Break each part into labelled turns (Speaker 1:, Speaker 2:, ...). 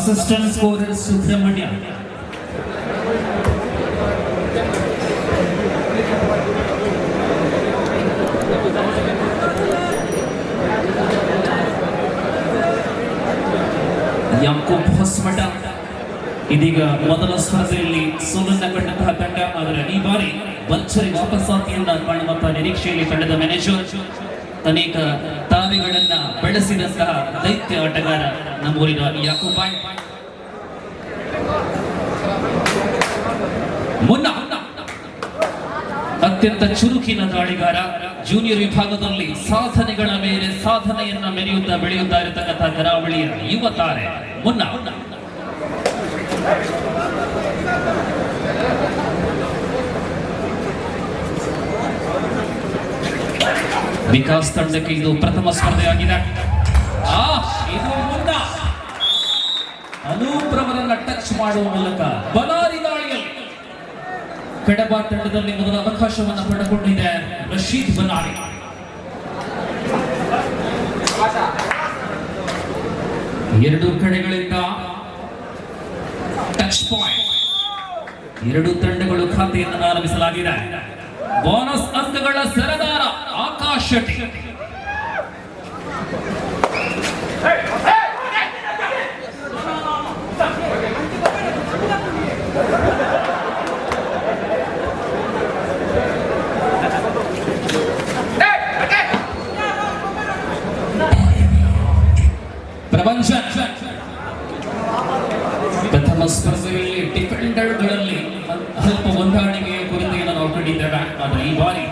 Speaker 1: Assistant scorer Subramania. Yakub Hosmata. ಇದೀಗ ಮೊದಲ ಸ್ಪರ್ಧೆಯಲ್ಲಿ ಸೋಲನ್ನ ಕಂಡಂತಹ ತಂಡ, ಆದರೆ ಈ ಬಾರಿ ಬಲ್ಚರಿ ವಾಪಸ್ಸಾತಿಯನ್ನ ಕಾಣುವಂತಹ ನಿರೀಕ್ಷೆಯಲ್ಲಿ ತಂಡದ ಮ್ಯಾನೇಜರ್ ಅನೇಕ ತಾರೆಗಳನ್ನ ಬೆಳೆಸಿದಂತಹ ದೈತ್ಯ ಆಟಗಾರ ನಮ್ಮೂರಿನ ಯಾಕೂಬ್. ಮುನ್ನ ಅತ್ಯಂತ ಚುರುಕಿನ ದಾಳಿಗಾರ, ಜೂನಿಯರ್ ವಿಭಾಗದಲ್ಲಿ ಸಾಧನೆಗಳ ಮೇಲೆ ಸಾಧನೆಯನ್ನ ಮೆರೆಯುತ್ತಾ ಬೆಳೆಯುತ್ತಾ ಇರತಕ್ಕಂತಹ ಕರಾವಳಿಯ ಯುವ ತಾರೆ ಮುನ್ನ. ವಿಕಾಸ್ ತಂಡಕ್ಕೆ ಇದು ಪ್ರಥಮ ಸ್ಪರ್ಧೆಯಾಗಿದೆ. ಇದು ಮುನ್ನ ಅನೂಪ್ರವರನ್ನ ಟಚ್ ಮಾಡುವ ಮೂಲಕ ಬಲಾರಿ ದಾಳಿಯಲ್ಲಿ ಕಡಬ ತಂಡದಲ್ಲಿ ಮೊದಲ ಅವಕಾಶವನ್ನು ಪಡೆದುಕೊಂಡಿದೆ ರಶೀದ್ ಬನಾರಿ. ಎರಡು ಕಡೆಗಳಿಂದ ಟಚ್ ಪಾಯಿಂಟ್, ಎರಡು ತಂಡಗಳು ಖಾತೆಯನ್ನು ಆರಂಭಿಸಲಾಗಿದೆ. ಬೋನಸ್ ಅಂಕಗಳ ಸರದಾರ ಆಕಾಶ್ ಶೆಟ್ಟಿ. ಪ್ರಥಮ ಸ್ಪರ್ಧೆಯಲ್ಲಿ ಡಿಫೆಂಡರ್ಗಳಲ್ಲಿ ಅಲ್ಪ ಹೊಂದಾಣಿಕೆಯ ಕೊರತೆಯನ್ನು ನಾವು ಕಂಡಿದ್ದೇವೆ, ಆದರೆ ಈ ಬಾರಿ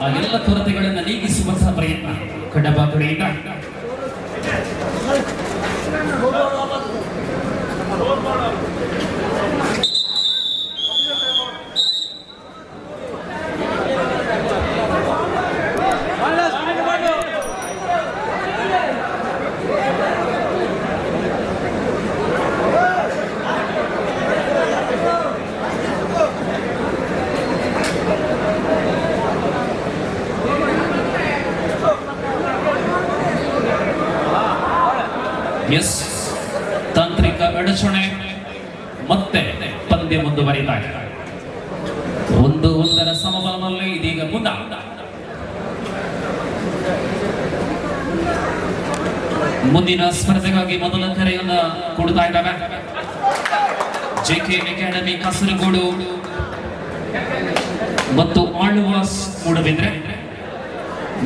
Speaker 1: ಆ ಎಲ್ಲ ಕೊರತೆಗಳನ್ನು ನೀಗಿಸುವಂತಹ ಪ್ರಯತ್ನ ಕಡಬ ಕಡೆಯಿಂದ. ಎಸ್, ತಾಂತ್ರಿಕ ಅಡಚಣೆ, ಮತ್ತೆ ಪಂದ್ಯ ಮುಂದುವರಿತಾ ಇದೆ. 1-1 ಸಮಬಲದಲ್ಲಿ ಇದೀಗ ಮುನ್ನ. ಮುಂದಿನ ಸ್ಪರ್ಧೆಗಾಗಿ ಮೊದಲ ಕರೆಯನ್ನು ಕೊಡ್ತಾ ಇದ್ದಾವೆ ಜೆಕೆ ಅಕಾಡೆಮಿ ಕಾಸರಗೋಡು ಮತ್ತು ಆಳ್ವಾಸ್ ಮೂಡಬಿದ್ರೆ.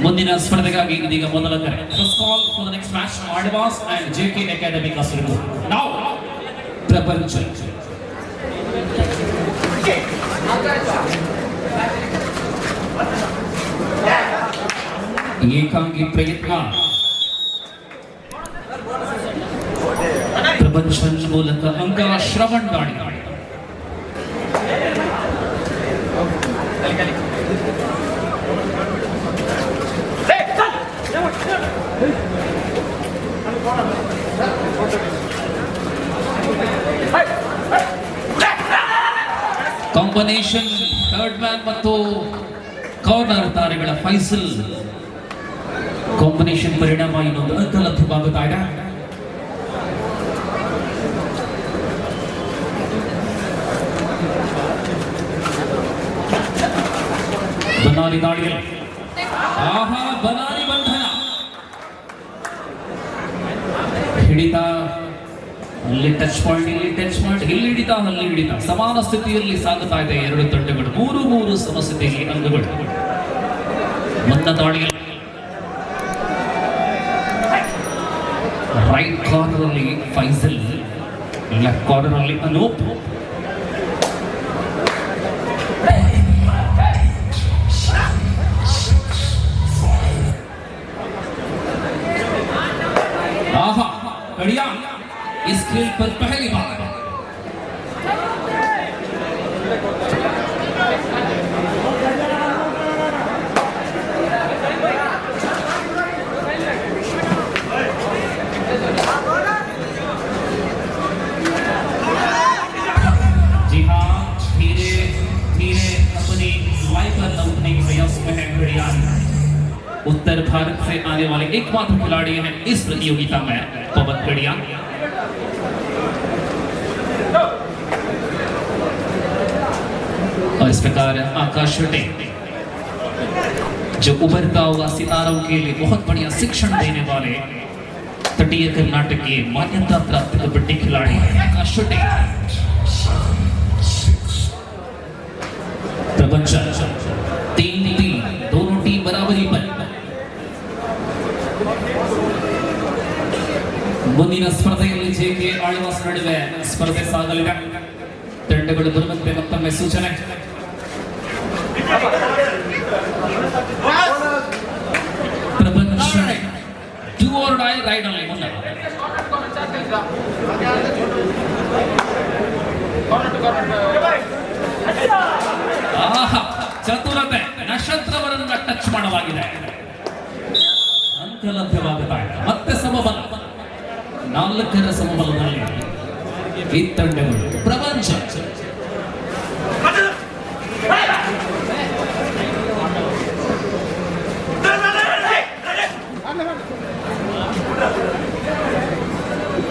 Speaker 1: ಮುಂದಿನ ಸ್ಪರ್ಧೆಗಾಗಿ ಇದೀಗ ಮೊದಲ ಕರೆ. First call for the next match, Alvas and JK academy Kasaragod. Now ಪ್ರಪಂಚ ಏಕಾಂಗಿ ಪ್ರಯತ್ನ ಪ್ರಪಂಚ ಮೂಲಕ ಅಂಕ ಶ್ರವಣ್ ದಾಳಿ. ಕಾಂಬಿನೇಷನ್ ಥರ್ಡ್ ಮ್ಯಾನ್ ಮತ್ತು ಕಾರ್ನರ್ ತಾರೆಗಳ ಫೈಸಲ್ ಕಾಂಬಿನೇಷನ್ ಪರಿಣಾಮ ಇನ್ನೊಂದು ಅಂಕ ಲಭ್ಯವಾಗುತ್ತಾ ಇದೆ. ಬನಾಲಿ ದಾಳಿಯಲ್ಲಿ ಬನಾಲಿ ಬಂಧನ ಹಿಡಿತ, ಅಲ್ಲಿ ಟಚ್ ಪಾಯಿಂಟ್, ಇಲ್ಲಿ ಟಚ್ ಪಾಯಿಂಟ್, ಇಲ್ಲಿ ಹಿಡಿತ, ಅಲ್ಲಿ ಹಿಡಿತ, ಸಮಾನ ಸ್ಥಿತಿಯಲ್ಲಿ ಸಾಗುತ್ತಾ ಇದೆ ಎರಡು ತಂಡಗಳು. 3-3 ಸಮಸ್ಥಿತಿಯಲ್ಲಿ ಅಂಕಗಳು. ಮುನ್ನ ದಾಳಿಯಲ್ಲಿ ರೈಟ್ ಕಾರ್ನರ್ ಅಲ್ಲಿ ಫೈಸಲ್, ಲೆಫ್ಟ್ ಕಾರ್ನರ್ ಅಲ್ಲಿ ಅನೂಪ್. बढ़िया, इस खेल पर पहली बार जी हाँ, धीरे धीरे अपनी लाइफ पर लौटने के प्रयास में है घड़ियाल। उत्तर भारत से आने वाले एकमात्र खिलाड़ी हैं इस प्रतियोगिता में पवन गढ़िया। और इस प्रकार आकाश छोटे जो उभरता हुआ सितारों के लिए बहुत बढ़िया शिक्षण देने वाले तटीय कर्नाटक के मान्यता प्राप्त कबड्डी खिलाड़ी आकाश छोटे प्रबंधन 3-3 दोनों टीम बराबरी पर ಮುಂದಿನ ಸ್ಪರ್ಧೆಯಲ್ಲಿ ಜೆಕೆ ಆಳ್ವಾಸ್ ನಡುವೆ ಸ್ಪರ್ಧೆ ಸಾಗಲಿದೆ ತಂಡಗಳು ಬರುವಂತೆ ಮತ್ತೊಮ್ಮೆ ಸೂಚನೆ ಪ್ರಪಂಚ ಟೂ ಆರ್ ಡೈ ರೈಡ್ ಅಲ್ಲಿ ಮುನ್ನ ಚತುರತೆ ನಕ್ಷತ್ರವರನ್ನ ಟಚ್ ಮಾಡಲಾಗಿದೆ ಅಂಕ ಲಭ್ಯವಾಗುತ್ತಾ ಇದೆ ಮತ್ತೆ ಸಮಬಲ 4ರ ಸಮಬಲದಲ್ಲಿ ಈ ತಂಡಗಳು ಪ್ರಪಂಚ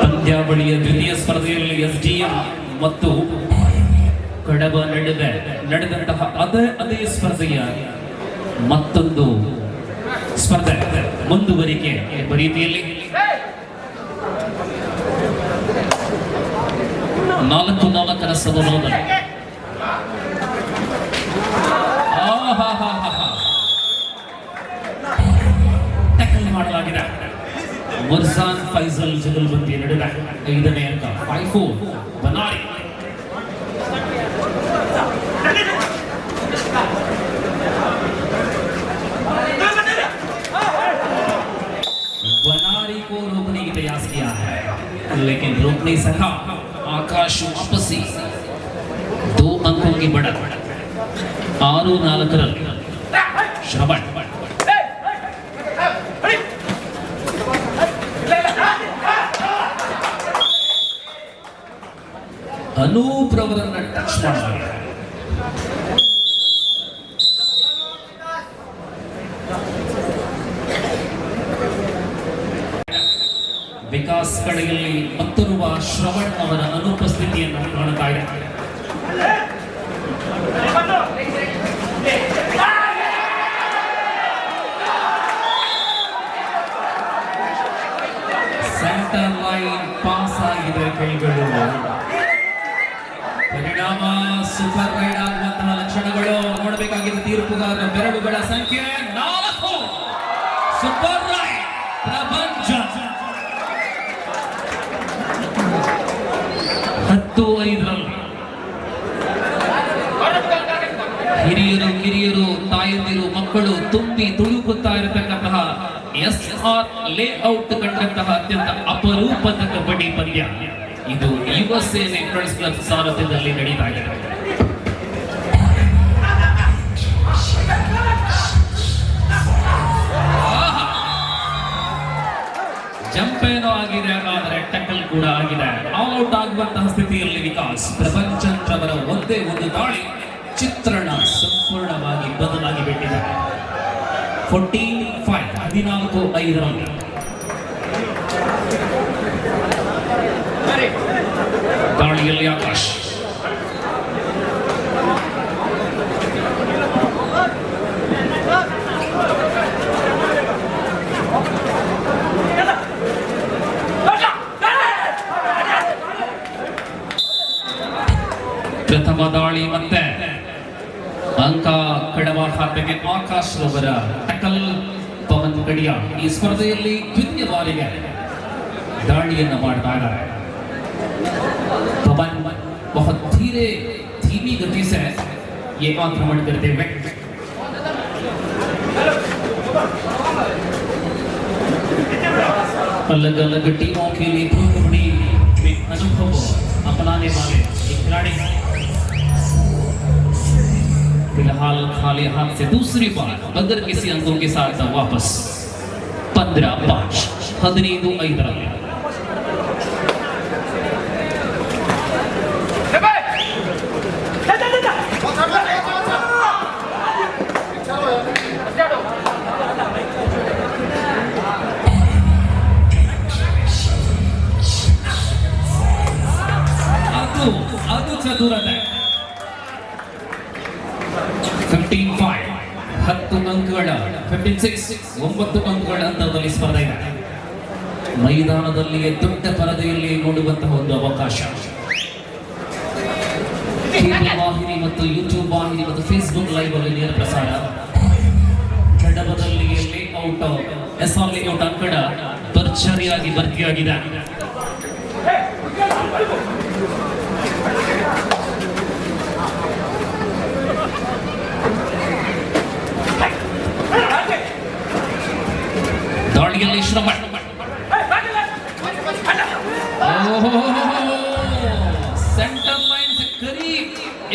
Speaker 1: ಪಂದ್ಯಾವಳಿಯ ದ್ವಿತೀಯ ಸ್ಪರ್ಧೆಯಲ್ಲಿ ಎಸ್ಡಿಎಂ ಮತ್ತು ಕಡಬ ನಡುವೆ ನಡೆದಂತಹ ಅದೇ ಸ್ಪರ್ಧೆಯ ಮತ್ತೊಂದು ಸ್ಪರ್ಧೆ ಮುಂದುವರಿಕೆ ಎಂಬ ರೀತಿಯಲ್ಲಿ 4-4ರ ಸಮಬಲದಲ್ಲಿ ಟ್ಯಾಕಲ್ ಮಾಡಲಾಗಿದೆ ಮುರ್ಜಾನ್ ಫೈಜಲ್ ಜುಗಲ್ಬಂದಿ ನಡುವೆ 5ನೇ ಅಂಕ 5-4 ಬನಾರಿ को रोकने की प्रयास किया है लेकिन रोक नहीं सका आकाश वापसी 2 अंकों की बढ़त 6-4 श्रवण अनूप रवरನ್ನ ಟಚ್ ಮಾಡಲಾಗಿದೆ ವಿಕಾಸ್ ಕಡೆಯಲ್ಲಿ ಮತ್ತೊರುವ ಶ್ರವಣ್ ಅವರ ಅನುಪಸ್ಥಿತಿಯನ್ನು ಕಾಣುತ್ತಾ ಇದೆ ಸೆಂಟರ್ ಲೈನ್ ಪಾಸ್ ಆಗಿದೆ ಕೈಗಳು ಪರಿಣಾಮ ಸೂಪರ್ ರೈಡ್ ಆಗುವಂತಹ ಲಕ್ಷಣಗಳು ನೋಡಬೇಕಾಗಿದೆ ತೀರ್ಪುಗಾರರ ಬೆರಳುಗಳ ಸಂಖ್ಯೆ 4 ಸೂಪರ್ ರೈಡ್ ಪ್ರಪಂಚ 10-5 ಹಿರಿಯರು ತಾಯಂದಿರು ಮಕ್ಕಳು ತುಂಬಿ ತುಳುಕುತ್ತಾ ಇರತಕ್ಕಂತಹ SR ಲೇಔಟ್ ಕಂಡಂತಹ ಅತ್ಯಂತ ಅಪರೂಪದ ಕಬಡ್ಡಿ ಪಂದ್ಯ ಇದು ಯುವ ಸೇನೆ ಫ್ರೆಂಡ್ಸ್ ಕ್ಲಬ್ ಸಾರಥ್ಯದಲ್ಲಿ ನಡೀತಾ ಇದೆ ಜಂಪ್ ಏನೋ ಆಗಿದೆ ಆದರೆ ಟಕ್ಕಲ್ ಕೂಡ ಆಗಿದೆ ಆಲ್ ಔಟ್ ಆಗುವಂತಹ ಸ್ಥಿತಿಯಲ್ಲಿ ವಿಕಾಸ್ ಪ್ರಪಂಚಂತ್ರವರ ಒಂದೇ ಒಂದು ದಾಳಿ ಚಿತ್ರಣ ಸಂಪೂರ್ಣವಾಗಿ ಬದಲಾಗಿ ಬಿಟ್ಟಿದ್ದಾರೆ 14-5 ದಾಳಿಯಲ್ಲಿ ಆಕಾಶ್ ಪ್ರಥಮ ದಾಳಿ ಮತ್ತೆ ಅಂಕ ಕಡವ ಖಾತೆಗೆ ಆಕಾಶ್ ಅವರ ಟಕಲ್ ಪವನ್ ಕಡಿಯ ಈ ಸ್ಪರ್ಧೆಯಲ್ಲಿ ದ್ವಿತೀಯ ಬಾರಿಗೆ ದಾಳಿಯನ್ನ ಮಾಡ್ತಾ ಇದ್ದಾರೆ पवन बहुत धीमी गति से ये आक्रमण करते हुए अलग अलग टीमों के लिए कबड्डी में अनुभव अपनाने वाले खिलाड़ी फिलहाल खाली हाथ से दूसरी बार बगैर किसी अंकों के साथ वापस 15-5 15-5 ಅದು ಚತುರತೆ 15-5 10 ಅಂಕಗಳ 15-6 9 ಅಂಕಗಳ ಅಂತರದಲ್ಲಿ ಸ್ಪರ್ಧೆ ಇದೆ. ಮೈದಾನದಲ್ಲಿಯೇ ದೊಡ್ಡ ಪರದೆಯಲ್ಲಿ ನೋಡುವಂತಹ ಒಂದು ಅವಕಾಶ. ಕೇಬಲ್ ವಾಹಿನಿ ಮತ್ತು ಯೂಟ್ಯೂಬ್ ವಾಹಿನಿ ಮತ್ತು ಫೇಸ್ಬುಕ್ ಲೈವ್ ಅಲ್ಲಿ ನೇರ ಪ್ರಸಾರ. ಕಡಬದಲ್ಲಿ ಲೇಔಟ್ ಎಸ್ಆರ್ ಲೇಔಟ್ ಅಂಕಣ ಭರ್ಜರಿಯಾಗಿ ಭರ್ತಿಯಾಗಿದೆ. ದಾಳಿಯಲ್ಲಿ ಶ್ರಮ. सेंटर लाइन से करीब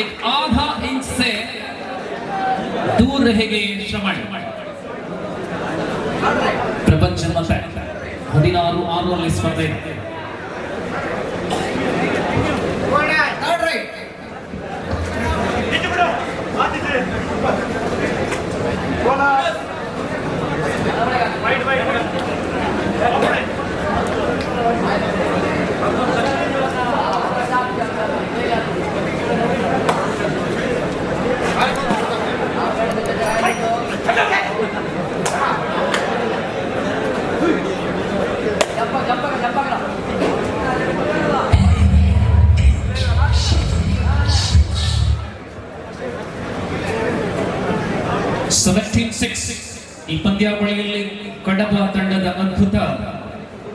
Speaker 1: एक आधा इंच से दूर रहेंगे श्रमण. प्रपंच मत 16-6 स्पर्धे. ಈ ಪಂದ್ಯಾವಳಿಯಲ್ಲಿ ಕಡಬ ತಂಡದ ಅದ್ಭುತ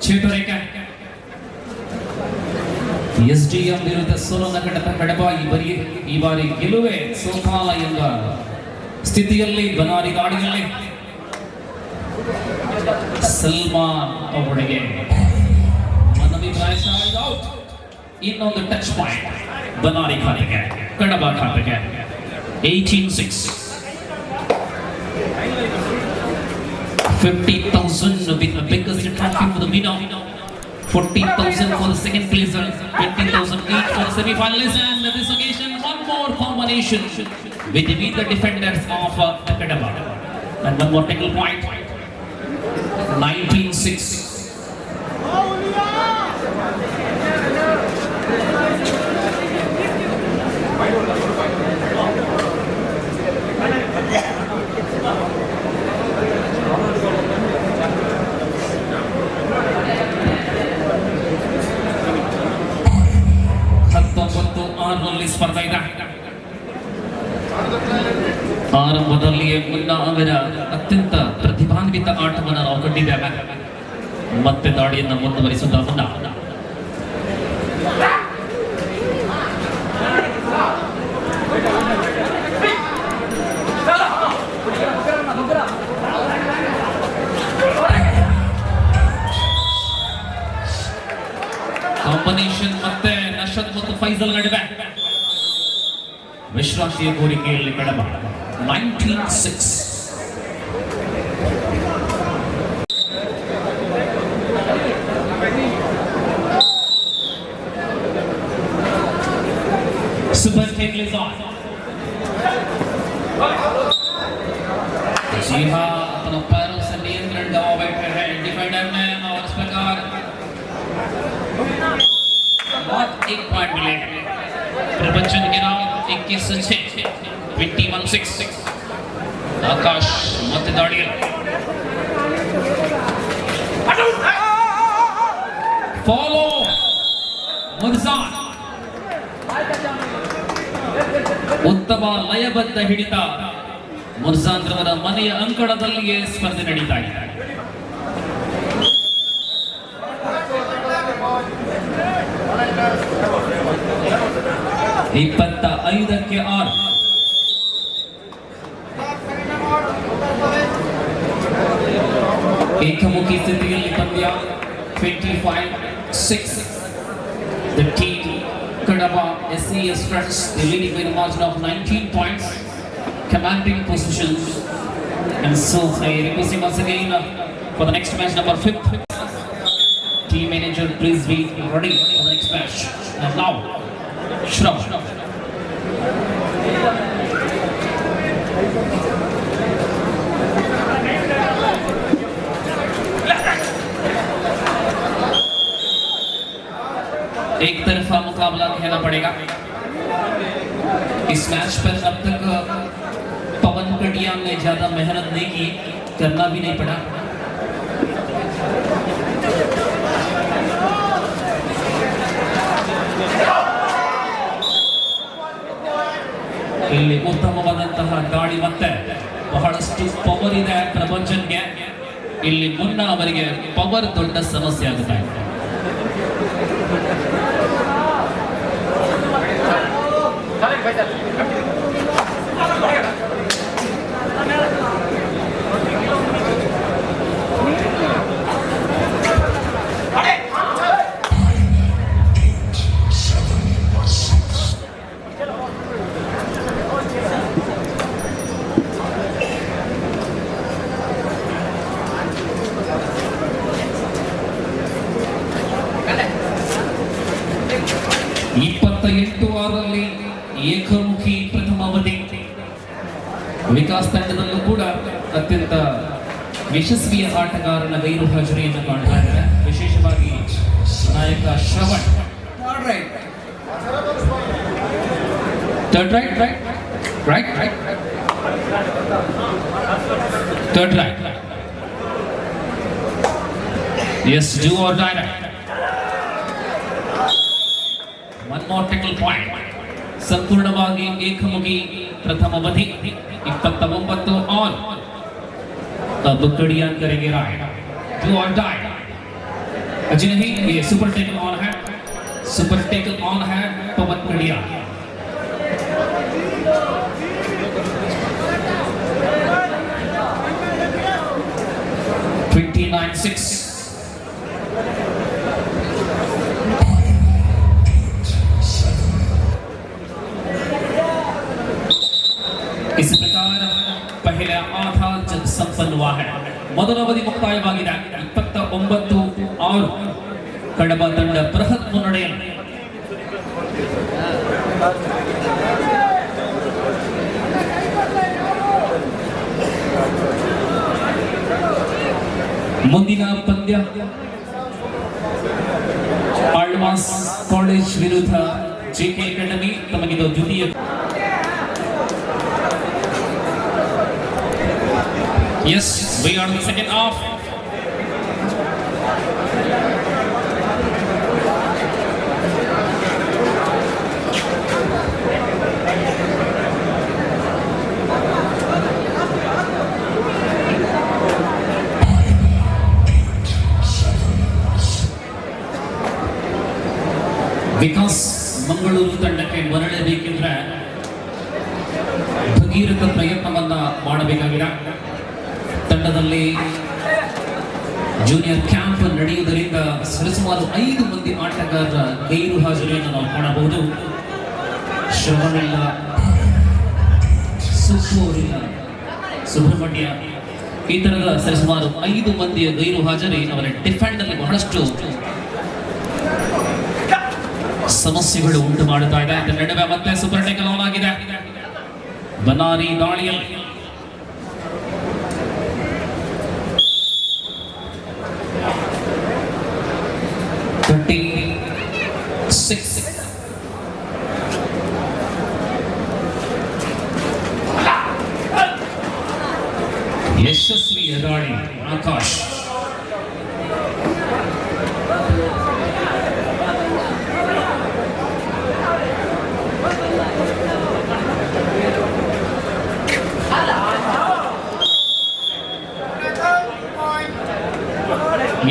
Speaker 1: ಚೇತರಿಕೆ. ಎಸ್ಡಿಎಂ ವಿರುದ್ಧ ಸೋಲನ ಕಂಡ ಕಡಬ ಈ ಬಾರಿ ಗೆಲುವೆ ಸೋಪಾಲ ಎಂಬ ಸ್ಥಿತಿಯಲ್ಲಿ ಬನಾರಿ ದಾಳಿಯಲ್ಲಿ ಸಲ್ಮಾನ್ ಅವರಿಗೆ ಮನವಿ ಇನ್ನೊಂದು ಟಚ್ ಪಾಯಿಂಟ್ ಬನಾರಿ ಖಾತೆಗೆ, ಕಡಬ ಖಾತೆಗೆ 18-6. 50,000 with the biggest trophy for the winner, 40,000 for the second placer, 20,000 each for the semi-finalists, and this occasion one more combination between the defenders of Kadaba. And one more tackle point, 19-6. ಸ್ಪರ್ಧೆ ಇದೆ. ಆರಂಭದಲ್ಲಿಯೇ ಮುನ್ನ ಅವರ ಅತ್ಯಂತ ಪ್ರತಿಭಾನ್ವಿತ ಆಟವನ್ನು ನಾವು ಕಂಡಿದ್ದೇವೆ. ಮತ್ತೆ ದಾಳಿಯನ್ನು ಮುಂದುವರಿಸುತ್ತಾ ಮುನ್ನ ಕಾಂಬಿನೇಷನ್ ಮತ್ತೆ ನಶದ್ ಮತ್ತು ಫೈಜಲ್ ನಡುವೆ ವಿಶ್ರಾಂತಿಯ ಕೋರಿಕೆಯಲ್ಲಿ ಕಡಬ 19-6. Super tackle is on. जी हाँ, अपने पैरों से नियंत्रण गवा बैठे हैं डिफेंडर ने और इस प्रकार बहुत एक पॉइंट मिलेगा. प्रपंचन के नाम 21-6 21-6. आकाश मतदाड़ी फॉलो ಮುರ್ಜಾನ್ ಉತ್ತಮ ಲಯಬದ್ಧ ಹಿಡಿತ. ಮುರ್ಜಾನ್ ರವರ ಮನೆಯ ಅಂಕಣದಲ್ಲಿಯೇ ಸ್ಪರ್ಧೆ ನಡೀತಾ ಇದೆ. ಇಪ್ಪತ್ತ 5-6. ಏಕಮುಖಿ ಸ್ಥಿತಿಯಲ್ಲಿ ಪಂದ್ಯ 25-6. The team Kadaba SCS Friends, they leading by a margin of 19 points, commanding positions. And so I request you once again for the next match number 5. Team manager, please be ready for the next match. And now, Shrav. एक तरफा मुकाबला कहना पड़ेगा. इस match पर अब तक बकड़ियान ने ज्यादा मेहनत नहीं की, करना भी नहीं पड़ा। ಇಲ್ಲಿ ಉತ್ತಮವಾದಂತಹ ದಾಳಿ ಮತ್ತೆ ಬಹಳಷ್ಟು ಪವರ್ ಇದೆ ಪ್ರಪಂಚನ್ಗೆ. ಇಲ್ಲಿ ಮುನ್ನ ಅವರಿಗೆ ಪವರ್ ದೊಡ್ಡ ಸಮಸ್ಯೆ ಆಗುತ್ತಾ ಇದೆ. ರಲ್ಲಿ ಏಕಮುಖಿ ಪ್ರಥಮ ಅವಧಿ. ವಿಕಾಸ್ ತಂಡದಲ್ಲೂ ಕೂಡ ಅತ್ಯಂತ ಯಶಸ್ವಿಯ ಆಟಗಾರನ ಗೈರು ಹಾಜರಿಯನ್ನು ಕಾಣ್ತಾ ಇದ್ದಾರೆ. ವಿಶೇಷವಾಗಿ ನಾಯಕ Shravan third right. Yes, do or die. One more tackle point. ಸಂಪೂರ್ಣವಾಗಿ ಏಕಮುಖಿ ಪ್ರಥಮ ಅವಧಿ 29 ಆಲ್. बकड़ियान करेंगे राइट. Do or die. अजी नहीं, ये सुपर टेकल ऑन है. सुपर टेकल ऑन है पवन कड़िया. इस प्रकार पहला आधा जब संपन्न हुआ है. ಮೊದಲ ಅವಧಿ ಮುಕ್ತಾಯವಾಗಿದೆ. 29-6 ಕಡಬ ತಂಡ ಬೃಹತ್ ಮುನ್ನಡೆಯಲ್ಲಿ. ಮುಂದಿನ ಪಂದ್ಯ ಆಳ್ವಾಸ್ ಕಾಲೇಜ್ ವಿರುದ್ಧ ಜೆಕೆ ಅಕಾಡೆಮಿ. ತಮಗಿದು ದ್ವಿತೀಯ. Yes, we are in the second half. Vikas Mangaluru ತಂಡಕ್ಕೆ ಮರಳಬೇಕೆಂದ್ರೆ ಭಗೀರಥ ಪ್ರಯತ್ನವನ್ನ ಮಾಡಬೇಕಾಗಿದೆ. ತಂಡದಲ್ಲಿ ಜೂನಿಯರ್ ಕ್ಯಾಂಪ್ ನಡೆಯುವುದರಿಂದ ಸರಿಸುಮಾರು 5 ಮಂದಿ ಆಟಗಾರರ ಗೈರು ಹಾಜರಿಯನ್ನು ನಾವು ಕಾಣಬಹುದು. ಶ್ರವಣಿಲ್ಲ, ಸುಬ್ಬೂರಿಲ್ಲ, ಸುಬ್ರಹ್ಮಣ್ಯ, ಈ ತರದ ಸರಿಸುಮಾರು 5 ಮಂದಿಯ ಗೈರು ಹಾಜರಿ ಅವರ ಡಿಫೆಂಡ್ ಅಲ್ಲಿ ಬಹಳಷ್ಟು ಸಮಸ್ಯೆಗಳು ಉಂಟು ಮಾಡುತ್ತಾ ಇದೆ. ಅದರ ನಡುವೆ ಮತ್ತೆ ಸೂಪರ್ ಟೇಕಲ್ ಆನ್ ಆಗಿದೆ. ಬನಾರಿ ದಾಳಿಯಲ್ಲಿ ಯಶಸ್ವಿ ಎದಾಳಿ Akash.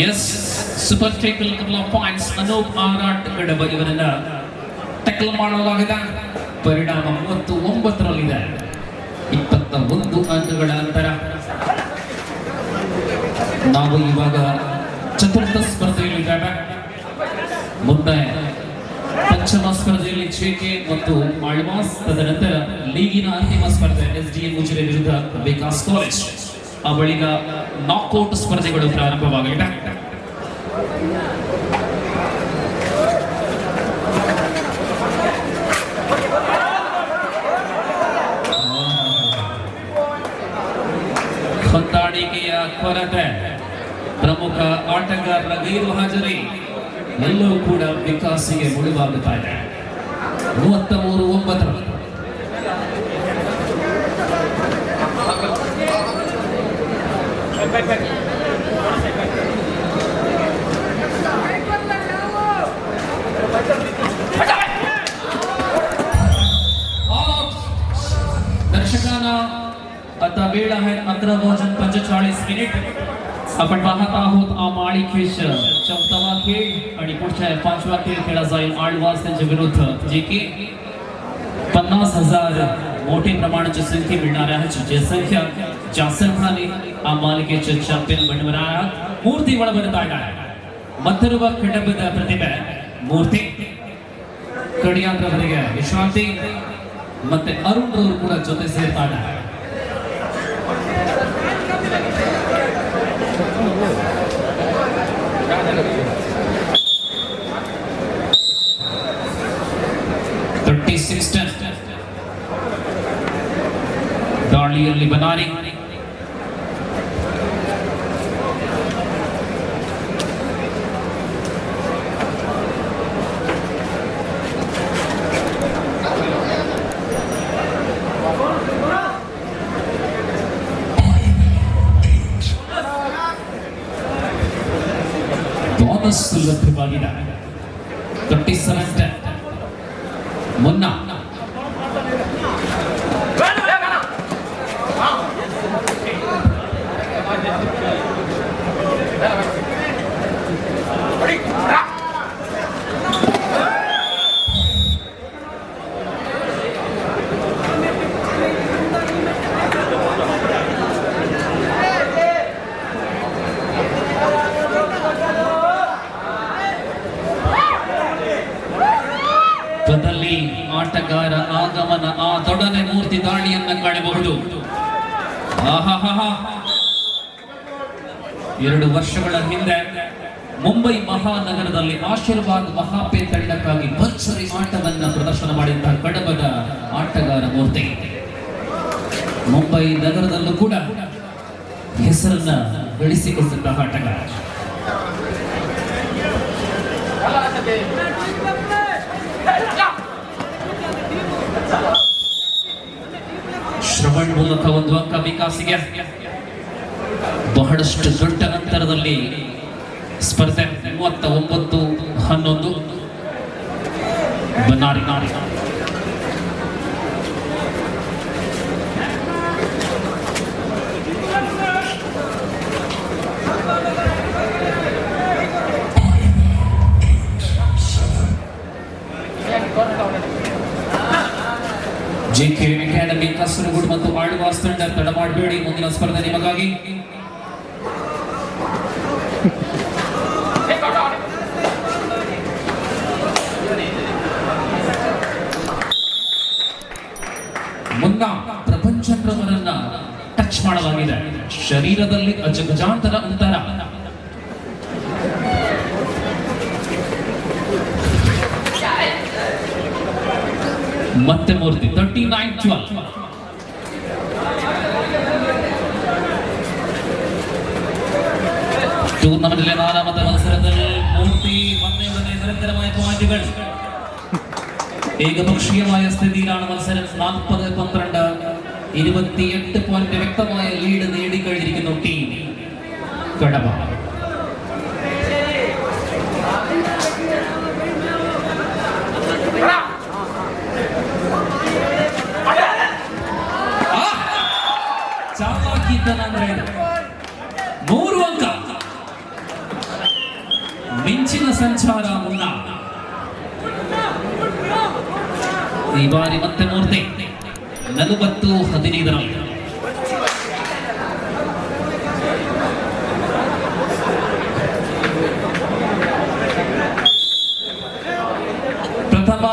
Speaker 1: Yes, super tackle points. Anoop ಆರಾಟ್ ಕಡಬ ಇವರನ್ನ ಟೇಕಲ್ ಮಾಡಲಾಗಿದೆ. ಪರಿಣಾಮ 39ರಲ್ಲಿದೆ. 21 ಅಂಕಗಳ ಅಂತರ. ನಾವು ಇವಾಗ ಚತುರ್ಥ ಸ್ಪರ್ಧೆಯಲ್ಲಿದ್ದೇವೆ. ಮುಂದೆ ಪಂಚಮ ಸ್ಪರ್ಧೆಯಲ್ಲಿ ಜೆಕೆ ಮತ್ತು ಆಳ್ವಾಸ್, ತದನಂತರ ಲೀಗಿನ ಅಂತಿಮ ಸ್ಪರ್ಧೆ SDA ಮುಜಿರೆ ವಿರುದ್ಧ ವಿಕಾಸ್ ಕಾಲೇಜ್. ಆ ಬಳಿಕ ನಾಕ್ಔಟ್ ಸ್ಪರ್ಧೆಗಳು ಪ್ರಾರಂಭವಾಗಲಿವೆ. ಹೊಂದಾಣಿಕೆಯ ಕೊರತೆ, ಪ್ರಮುಖ ಆಟಗಾರರ ಗೈರು ಹಾಜರಿ ಎಲ್ಲವೂ ಕೂಡ ವಿಕಾಸಿಗೆ ಮುಳುವಾಗುತ್ತಾ ಇದೆ. 33-9 दर्शकांना आता वेळ आहे 11:45 आपण पाहत आहोत आमाळीखेश चौथावा खेळ आणि पुढच्या 5वा खेळ खेळला जाईल आळवास त्यांच्या विरुद्ध जे की 50,000 मोठे प्रमाणाची संख्या मिळणार आहे जे संख्या ज्या संघाने आ मालिकेचे चॅम्पियन बनवणार आहेत ಮೂರ್ತಿ ಒಳಬರುತ್ತಾ ಇದ್ದಾರೆ ಮತ್ತೊಬ್ಬ ಕಡಬದ ಪ್ರತಿಭೆ ಮೂರ್ತಿ ಕಡಿಯಾಂದ್ರವರಿಗೆ ವಿಶ್ರಾಂತಿ ಮತ್ತೆ ಅರುಣ್ ಅವರು ಕೂಡ ಜೊತೆ ಸೇರ್ತಾ ಇದ್ದಾರೆ ದಾಳಿಯಲ್ಲಿ ಬನಾರಿ ಬೋನಸ್ ಲಭ್ಯವಾಗಿದೆ 37 ಮುನ್ನಾ ಆಟಗಾರ ಆಗಮನ ಆ ದೊಡ್ಡನೆ ಮೂರ್ತಿ ದಾಳಿಯನ್ನ ಕಾಣಬಹುದು 2 ವರ್ಷಗಳ ಹಿಂದೆ ಮುಂಬೈ ಮಹಾನಗರದಲ್ಲಿ ಆಶೀರ್ವಾದ್ ಮಹಾಪೇ ತಂಡಕ್ಕಾಗಿ ಭರ್ಜರಿ ಆಟವನ್ನ ಪ್ರದರ್ಶನ ಮಾಡಿದಂತಹ ಕಡಬದ ಆಟಗಾರ ಮೂರ್ತಿ ಮುಂಬೈ ನಗರದಲ್ಲೂ ಕೂಡ ಹೆಸರನ್ನ ಗಳಿಸಿಕೊಂಡಂತಹ ಆಟಗಾರ ಶ್ರವಣ್ ಮೂಲಕ ಒಂದು ಅಂಕ ವಿಕಾಸಿಗೆ ಬಹಳಷ್ಟು ದೊಡ್ಡ ಅಂತರದಲ್ಲಿ ಸ್ಪರ್ಧೆ 39-11 ಬನಾರಿ ಜೆಕೆ ಅಕಾಡೆಮಿ ಕಾಸರಗೋಡು ಮತ್ತು ಆಳ್ವಾಸ್ ತಂಡ ತಡ ಮಾಡಬೇಡಿ ಮುಂದಿನ ಸ್ಪರ್ಧೆ ನಿಮಗಾಗಿ ಮುನ್ನಾ ಪ್ರಪಂಚರವರನ್ನ ಟಚ್ ಮಾಡಲಾಗಿದೆ ಶರೀರದಲ್ಲಿ ಅಜಗಜಾಂತರ ಅಂತರ ಮತ್ತೆ ಮೂರ್ತಿ 39-12 ಟೂರ್ನಮೆಂಟ್ನಲ್ಲಿ 4ನೇ ಮತ್ಸರದಲ್ಲಿ ಮೂರ್ತಿ പന്തയുടെ നിരന്തരമായ പോയിന്റുകൾ ഏകപക്ഷീയമായ സ്ഥിതിയിലാണ് മത്സരം 40-12 28 പോയിന്റ് വ്യക്തമായ ലീഡ് നേടിക്കഴിഞ്ഞിരിക്കുന്നു ടീം കടബ ಮೂರು ಅಂಕ ಮಿಂಚಿನ ಸಂಚಾರ ಮುನ್ನ ಈ ಬಾರಿ ಮತ್ತೆ ಮೂರ್ತಿ 40-15 ಪ್ರಥಮ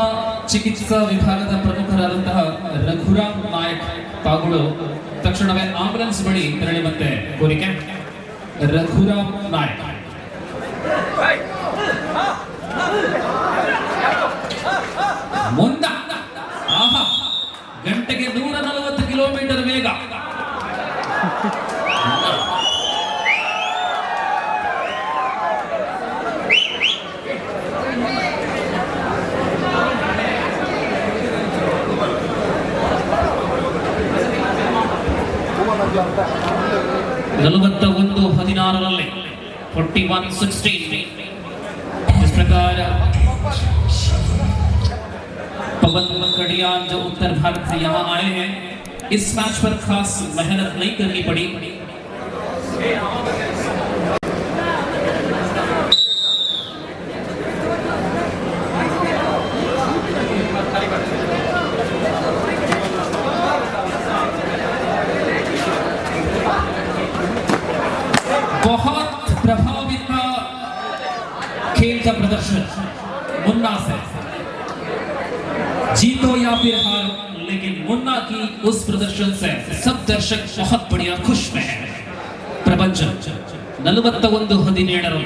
Speaker 1: ಚಿಕಿತ್ಸಾ ವಿಭಾಗದ ಪ್ರಮುಖರಾದಂತಹ ರಘುರಾಮ್ ನಾಯಕ್ ತಾಗಳು ತಕ್ಷಣವೇ ಆಂಬುಲೆನ್ಸ್ ಬಳಿ ತೆರಳಿ ಮತ್ತೆ ಕೋರಿಕೆ ರಘುರಾಮ್ ನಾಯಕ್ ಮುಂದ ಗಂಟೆಗೆ 140 ಕಿಲೋಮೀಟರ್ ವೇಗ 41-16 41-16 इस प्रकार पवन कड़ियान जो उत्तर भारत से यहाँ आए हैं, इस मैच पर खास मेहनत नहीं करनी पड़ी। बहुत प्रभावित खेल का प्रदर्शन मुन्ना से, जीतो या फिर हारो, लेकिन मुन्ना की उस प्रदर्शन से सब दर्शक बहुत बढ़िया खुश में हैं। प्रपंचन 41-17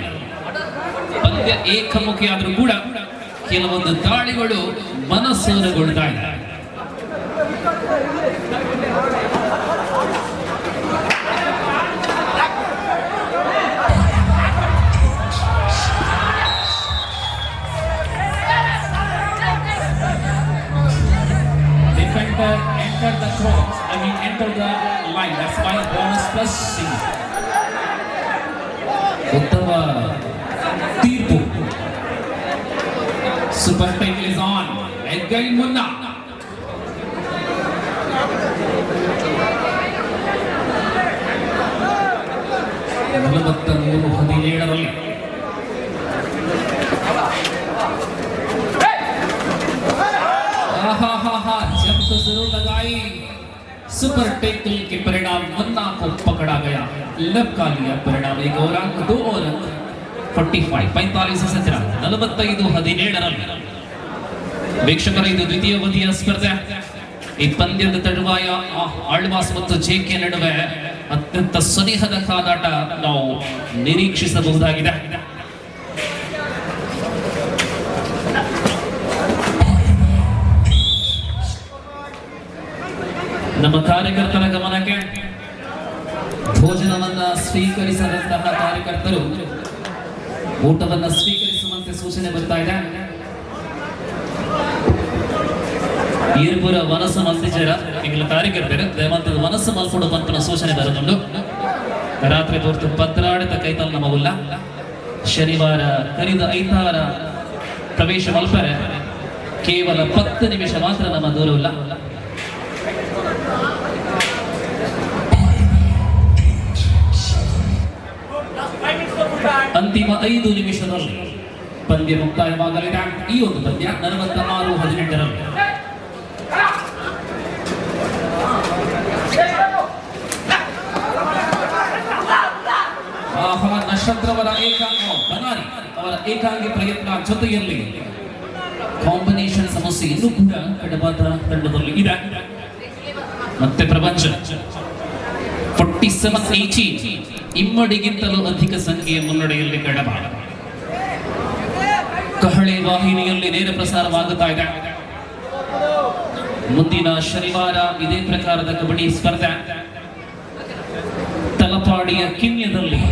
Speaker 1: ಪಂದ್ಯ ಏಕಮುಖಿಯಾದರೂ ಕೂಡ ಕೆಲವೊಂದು ದಾಳಿಗಳು ಮನಸ್ಸೂರೆಗೊಳ್ತಾ ಇದೆ. Enter the cross, enter the line. That's why bonus plus C. ಉತ್ತಮ ತೀರ್ಪು. Super tackle is on. Again Munna. जब तो जरूर लगाई, सुपर टैकल के परिणाम मुन्ना को पकड़ा गया, लपका लिया परिणाम। 1 और अंक, 2 और अंक, 45-17 45-17 ವೀಕ್ಷಕರ ಇದು ದ್ವಿತೀಯ ಅವಧಿಯ ಸ್ಪರ್ಧೆ. ಈ ಪಂದ್ಯದ ತರುವಾಯ ಆಳ್ವಾಸ್ ಮತ್ತು ಜೆಕೆ ನಡುವೆ ಅತ್ಯಂತ ಸನಿಹದ ಕಾದಾಟ ನಾವು ನಿರೀಕ್ಷಿಸಬಹುದಾಗಿದೆ. ನಮ್ಮ ಕಾರ್ಯಕರ್ತರ ಗಮನಕ್ಕೆ, ಭೋಜನವನ್ನ ಸ್ವೀಕರಿಸದಂತಹ ಕಾರ್ಯಕರ್ತರು ಊಟವನ್ನ ಸ್ವೀಕರಿಸುವಂತೆ ಸೂಚನೆ ಬರ್ತಾ ಇದೆ. ಈರ್ಪುರ ಮನಸ್ಸು ಮಲ್ತಿಜರ ಈಗಲ ಕಾರ್ಯಕರ್ತರು ದಯವಂತ ಮನಸ್ಸು ಮಲ್ಕೊಡುವಂತ ಸೂಚನೆ ಬರುತ್ತುಂಟು. ರಾತ್ರಿ ಹೊರತು ಪತ್ರಾಡಿತ ಕೈತಲ್ ನಮ್ಮ ಉಲ್ಲ ಶನಿವಾರ ಕರಿದ ಐತಾರ ಪ್ರವೇಶ ಮಲ್ಪರೆ ಕೇವಲ 10 ನಿಮಿಷ ಮಾತ್ರ ನಮ್ಮ ದೂರವಿಲ್ಲ. ಅಂತಿಮ 5 ನಿಮಿಷದಲ್ಲಿ ಪಂದ್ಯ ಮುಕ್ತಾಯವಾಗಲಿದೆ. ಈ ಒಂದು ಪಂದ್ಯ 46-18 ನಕ್ಷತ್ರವರ ಬನಾರಿ ಅವರ ಏಕಾಂಗಿ ಪ್ರಯತ್ನ ಜೊತೆಯಲ್ಲಿ ಕಾಂಬಿನೇಷನ್ ಸಮಸ್ಯೆ ಇನ್ನೂ ಕೂಡ ಕಡಬಾದ ತಂಡದಲ್ಲಿ ಇದೆ. ಮತ್ತೆ ಪ್ರಪಂಚ 47-18 ಇಮ್ಮಡಿಗಿಂತಲೂ ಅಧಿಕ ಸಂಖ್ಯೆಯ ಮುನ್ನಡೆಯಲ್ಲಿ ಕಡಬ. ಕಹಳೆ ವಾಹಿನಿಯಲ್ಲಿ ನೇರ ಪ್ರಸಾರವಾಗುತ್ತಾ ಇದೆ. ಮುಂದಿನ ಶನಿವಾರ ಇದೇ ಪ್ರಕಾರದ ಕಬಡ್ಡಿ ಸ್ಪರ್ಧೆ ತಲಪಾಡಿಯ ಕಿನ್ಯದಲ್ಲಿ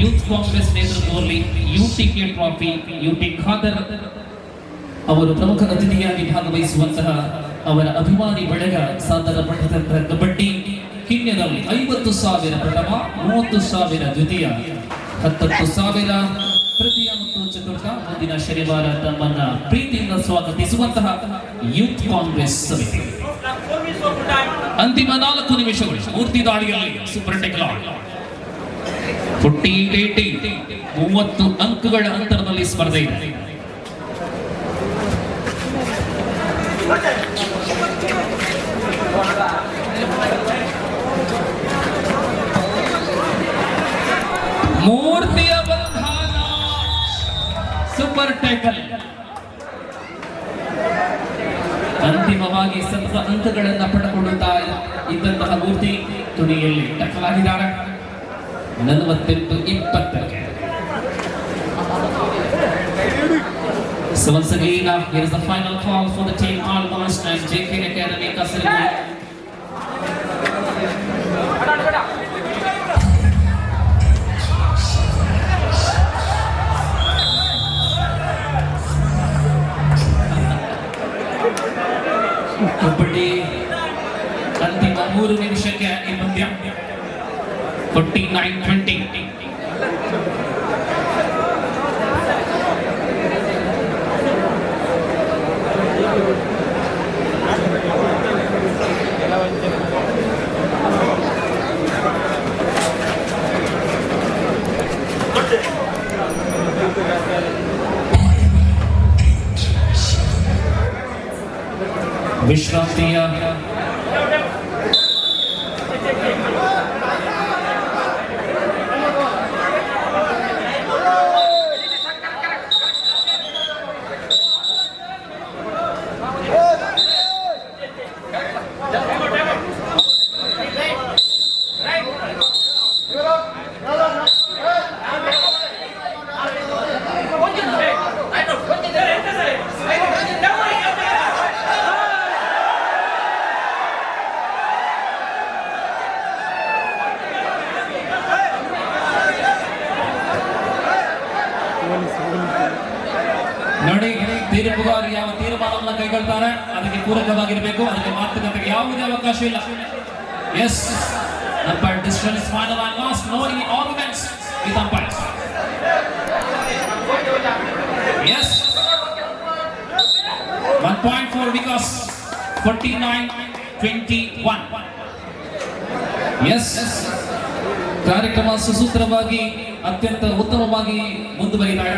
Speaker 1: ಯೂತ್ ಕಾಂಗ್ರೆಸ್ ನೇತೃತ್ವದಲ್ಲಿ ಯುಟಿಕೆ ಟ್ರಾಫಿ ಯುಟಿ ಖಾದರ್ ಅವರು ಪ್ರಮುಖ ಅತಿಥಿಯಾಗಿ ಭಾಗವಹಿಸುವಂತಹ ಅವರ ಅಭಿಮಾನಿ ಬಳಗ ಸಾದರ ಪಡೆದಂತಹ ಕಬಡ್ಡಿ ಕಿನ್ಯದಲ್ಲಿ 50,000 ಪ್ರಥಮ, 30,000 ದ್ವಿತೀಯ, 10,000 ತೃತೀಯ ಮತ್ತು ಚತುರ್ಥ. ಮುಂದಿನ ಶನಿವಾರ ತಮ್ಮನ್ನ ಪ್ರೀತಿಯಿಂದ ಸ್ವಾಗತಿಸುವಂತಹ ಯೂತ್ ಕಾಂಗ್ರೆಸ್ ಸಮಿತಿ. ಅಂತಿಮ 4 ನಿಮಿಷಗಳು ಮೂರ್ತಿ ದಾಳಿಯಲ್ಲಿ ಸೂಪರ್ ಟೆಕ್ಲ 48-80 30 ಅಂಕಗಳ ಅಂತರದಲ್ಲಿ ಸ್ಪರ್ಧೆ ಇದೆ. ಮೂರ್ತಿಯ ಬಂಧನ ಸೂಪರ್ ಟೈಕಲ್. ಅಂತಿಮವಾಗಿ ಸ್ವಲ್ಪ ಅಂಕಗಳನ್ನು ಪಡೆದುಕೊಳ್ಳುತ್ತಾ ಇದ್ದಂತಹ ಮೂರ್ತಿ ತುದಿಯಲ್ಲಿ ಟಕಲಾಗಿದ್ದಾರೆ. 48-20. So once again, here is the final call for the team Almas and JK Academy Kasaragod. Kabaddi ಅಂತಿಮ 3 ನಿಮಿಷಕ್ಕೆ ಈ ಪಂದ್ಯ 49-20. ವಿಶ್ರಾಂತಿಯ ನೋಡಿ, ತೀರ್ಪುಗಾರರು ಯಾವ ತೀರ್ಮಾನವನ್ನು ಕೈಗೊಳ್ತಾರೆ ಅದಕ್ಕೆ ಪೂರಕವಾಗಿರಬೇಕು. ಅದಕ್ಕೆ ಮಾತುಕತೆಗೆ ಯಾವುದೇ ಅವಕಾಶ ಇಲ್ಲ. Yes, umpire decision is final and last. No any arguments with umpires. Yes, 1 point for Vikas. 49-21. S, ಕಾರ್ಯಕ್ರಮ ಸುಸೂತ್ರವಾಗಿ ಅತ್ಯಂತ ಉತ್ತಮವಾಗಿ ಮುಂದುವರಿದಾಗ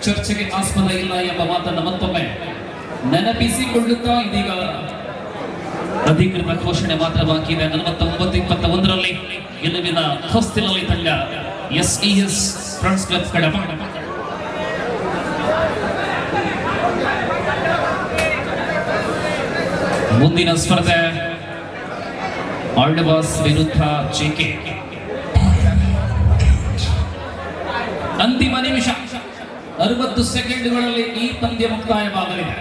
Speaker 1: ಚರ್ಚೆಗೆ ಆಸ್ಪದ ಇಲ್ಲ ಎಂಬ ಮಾತನ್ನು ಮತ್ತೊಮ್ಮೆ ನೆನಪಿಸಿಕೊಳ್ಳುತ್ತಾ ಇದೀಗ ಅಧಿಕೃತ ಘೋಷಣೆ ಮಾತ್ರ ಬಾಕಿ ಇದೆ. 49-21 ಗೆಲುವಿನ ಹೊಸ್ತಿಲಲ್ಲಿ ತಂಡ SES ಫ್ರೆಂಡ್ಸ್ ಕ್ಲಬ್ ಕಡಬ. ಮುಂದಿನ ಸ್ಪರ್ಧೆ ಆಲ್ಡಬಾಸ್ ವಿರುದ್ಧ JK. ಅಂತಿಮ ನಿಮಿಷ 60 ಸೆಕೆಂಡ್ಗಳಲ್ಲಿ ಈ ಪಂದ್ಯ ಮುಕ್ತಾಯವಾಗಲಿದೆ.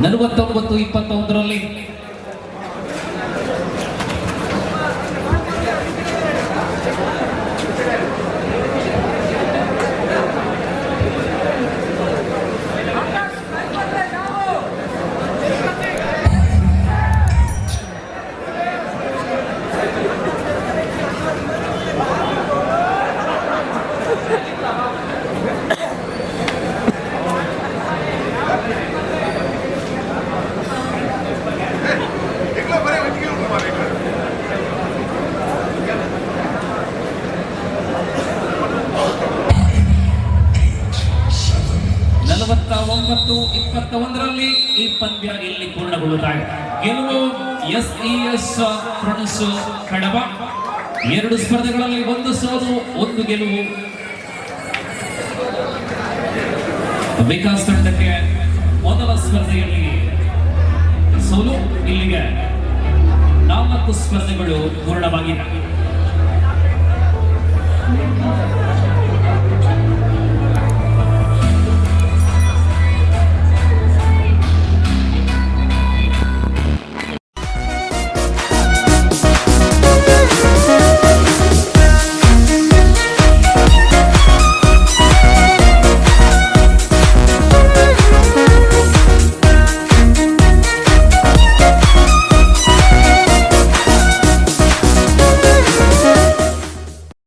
Speaker 1: 49-21 49-21 ಈ ಪಂದ್ಯ ಇಲ್ಲಿ ಪೂರ್ಣಗೊಳ್ಳುತ್ತಾರೆ. ಗೆಲುವು SES ಫ್ರೆಂಡ್ಸ್ ಕಡಬ. 2 ಸ್ಪರ್ಧೆಗಳಲ್ಲಿ 1 ಸೋಲು 1 ಗೆಲುವು. ವಿಕಾಸ್ ತಂಡಕ್ಕೆ ಮೊದಲ ಸ್ಪರ್ಧೆಯಲ್ಲಿ ಸೋಲು. ಇಲ್ಲಿಗೆ 4 ಸ್ಪರ್ಧೆಗಳು ಪೂರ್ಣವಾಗಿವೆ.